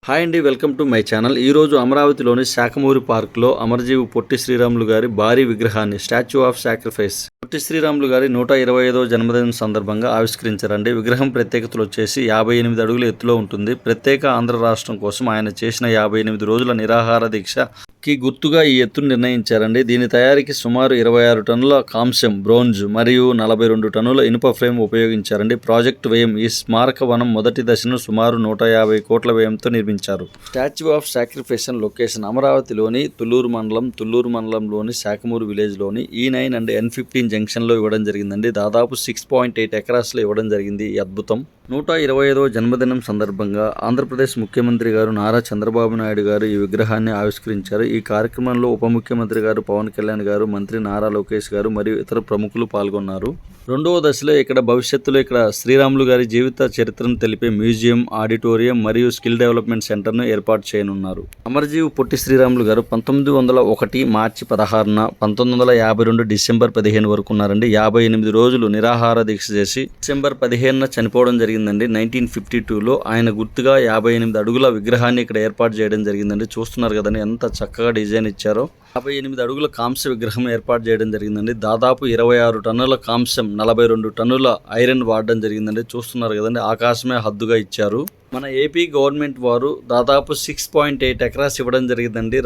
Hi అండి, welcome to my channel. ఈరోజు అమరావతిలోని శాఖమూరి పార్క్లో అమరజీవి పొట్టి శ్రీరాములు గారి భారీ విగ్రహాన్ని statue of sacrifice Potti Sriramulu గారి 125వ జన్మదినం సందర్భంగా ఆవిష్కరించారండి. విగ్రహం ప్రత్యేకతలు వచ్చేసి 58 అడుగుల ఎత్తులో ఉంటుంది. ప్రత్యేక ఆంధ్ర రాష్ట్రం కోసం ఆయన చేసిన 58 రోజుల నిరాహార దీక్షకి గుర్తుగా ఈ ఎత్తును నిర్ణయించారండి. దీని తయారీకి సుమారు 26 టన్నుల కాంస్యం, బ్రోంజ్ మరియు 42 టన్నుల ఇనుప ఫ్రేమ్ ఉపయోగించారండి. ప్రాజెక్టు వ్యయం ఈ స్మారక వనం మొదటి దశను సుమారు 150 కోట్ల వ్యయంతో నిర్మించారు. స్టాచ్యూ ఆఫ్ సాక్రిఫైస్ లొకేషన్ అమరావతిలోని తుళ్లూరు మండలంలోని శాఖమూరు విలేజ్లోని E9 అండ్ N15 జంక్షన్లో ఇవ్వడం జరిగిందండి. దాదాపు 6.8 ఎకరాస్లో ఇవ్వడం జరిగింది. ఈ అద్భుతం 125వ జన్మదినం సందర్భంగా ఆంధ్రప్రదేశ్ ముఖ్యమంత్రి గారు నారా చంద్రబాబు నాయుడు గారు ఈ విగ్రహాన్ని ఆవిష్కరించారు. ఈ కార్యక్రమంలో ఉప ముఖ్యమంత్రి గారు పవన్ కళ్యాణ్ గారు, మంత్రి నారా లోకేష్ గారు మరియు ఇతర ప్రముఖులు పాల్గొన్నారు. రెండవ దశలో భవిష్యత్తులో శ్రీరాములు గారి జీవిత చరిత్రను తెలిపే మ్యూజియం, ఆడిటోరియం మరియు స్కిల్ డెవలప్మెంట్ సెంటర్ను ఏర్పాటు చేయనున్నారు. అమరజీవి పొట్టి శ్రీరాములు గారు 1901 మార్చి 16న 1952 డిసెంబర్ 15 వరకు ఉన్నారండి. 58 రోజులు నిరాహార దీక్ష చేసి డిసెంబర్ 15న చనిపోవడం జరిగిందండి. 1952లో ఆయన గుర్తుగా 58 అడుగుల విగ్రహాన్ని ఇక్కడ ఏర్పాటు చేయడం జరిగిందండి. చూస్తున్నారు కదండి ఎంత చక్కగా డిజైన్ ఇచ్చారో. 58 అడుగుల కాంస్య విగ్రహం ఏర్పాటు చేయడం జరిగిందండి. దాదాపు 26 టన్నుల కాంస్యం, 42 టన్నుల ఐరన్ వాడడం జరిగిందండి. చూస్తున్నారు కదండి, ఆకాశమే హద్దుగా ఇచ్చారు. మన ఏపీ గవర్నమెంట్ వారు దాదాపు 6.8 ఎకరాస్ ఇవ్వడం జరిగిందండి.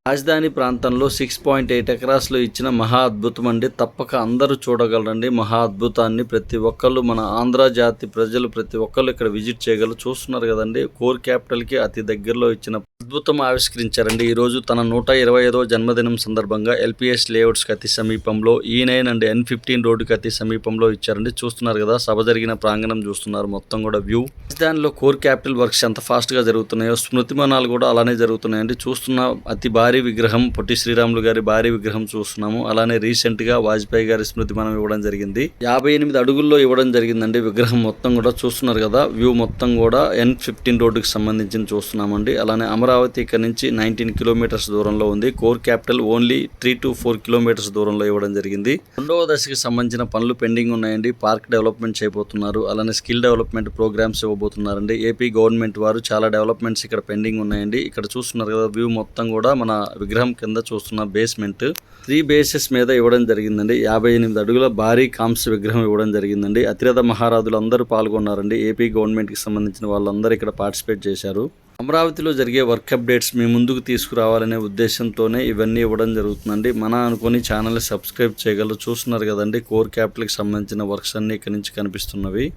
రాజధాని ప్రాంతంలో 6.8 ఎకరాస్లో ఇచ్చిన మహా అద్భుతం అండి. తప్పక అందరూ చూడగలరండి మహా అద్భుతాన్ని. ప్రతి ఒక్కళ్ళు, మన ఆంధ్ర జాతి ప్రజలు ప్రతి ఒక్కళ్ళు ఇక్కడ విజిట్ చేయగలరు. చూస్తున్నారు కదండి, కోర్ క్యాపిటల్కి అతి దగ్గరలో ఇచ్చిన అద్భుతం ఆవిష్కరించారండి. ఈరోజు తన 125వ జన్మదినం సందర్భంగా LPS లేఅవుట్స్కి అతి సమీపంలో, E9 అండ్ N15 రోడ్డుకి అతి సమీపంలో ఇచ్చారండి. చూస్తున్నారు కదా, సభ జరిగిన ప్రాంగణం చూస్తున్నారు, మొత్తం కూడా వ్యూ. రాజధానిలో కోర్ క్యాపిటల్ వర్క్స్ ఎంత ఫాస్ట్గా జరుగుతున్నాయో స్మృతిమనాలు కూడా అలానే జరుగుతున్నాయండి. చూస్తున్న అతి భారీ విగ్రహం పొట్టి శ్రీరాములు గారి భారీ విగ్రహం చూస్తున్నాము. అలానే రీసెంట్గా వాజ్పేయి గారి స్మృతిమనం ఇవ్వడం జరిగింది. 58 అడుగుల్లో ఇవ్వడం జరిగిందండి విగ్రహం మొత్తం కూడా. చూస్తున్నారు కదా, వ్యూ మొత్తం కూడా N15 రోడ్డుకి సంబంధించి చూస్తున్నామండి. అలానే అమరావతి ఇక్కడ నుంచి 19 కిలోమీటర్స్ దూరంలో ఉంది. Core capital only 3 to 4 kilometres దూరంలో ఇవ్వడం జరిగింది. రెండవ దశకి సంబంధించిన పనులు పెండింగ్ ఉన్నాయండి. పార్క్ డెవలప్మెంట్ చేయబోతున్నారు. అలానే స్కిల్ డెవలప్మెంట్ ప్రోగ్రామ్స్ ఇవ్వబోతున్నారండి. ఏపీ గవర్నమెంట్ వారు చాలా డెవలప్మెంట్స్ ఇక్కడ పెండింగ్ ఉన్నాయండి. ఇక్కడ చూస్తున్నారు కదా, వ్యూ మొత్తం కూడా మన విగ్రహం కింద చూస్తున్న బేస్మెంట్ 3 బేసెస్ మీద ఇవ్వడం జరిగిందండి. 58 అడుగుల భారీ కాంస్య విగ్రహం ఇవ్వడం జరిగిందండి. అతిరథ మహారాజులు అందరూ పాల్గొన్నారండి. ఏపీ గవర్నమెంట్కి సంబంధించిన వాళ్ళందరూ ఇక్కడ పార్టిసిపేట్ చేశారు. అమరావతిలో జరిగే వర్క్ అప్డేట్స్ మీ ముందుకు తీసుకురావాలనే ఉద్దేశంతోనే ఇవన్నీ ఇవ్వడం జరుగుతుందండి. మన అనుకుని ఛానల్ని సబ్స్క్రైబ్ చేయగలరు. చూస్తున్నారు కదండి, కోర్ క్యాపిటల్కి సంబంధించిన వర్క్స్ అన్నీ ఇక్కడ నుంచి కనిపిస్తున్నవి.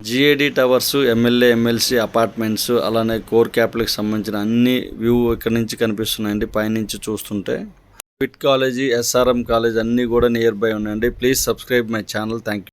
GAD towers, MLA MLC apartments, అలానే కోర్ క్యాపిటల్కి సంబంధించిన అన్ని వ్యూ ఇక్కడ నుంచి కనిపిస్తున్నాయండి. పైనుంచి చూస్తుంటే పిట్ కాలేజీ, SRM కాలేజ్ అన్నీ కూడా నియర్ బై ఉన్నాయండి. Please subscribe my channel. Thank you.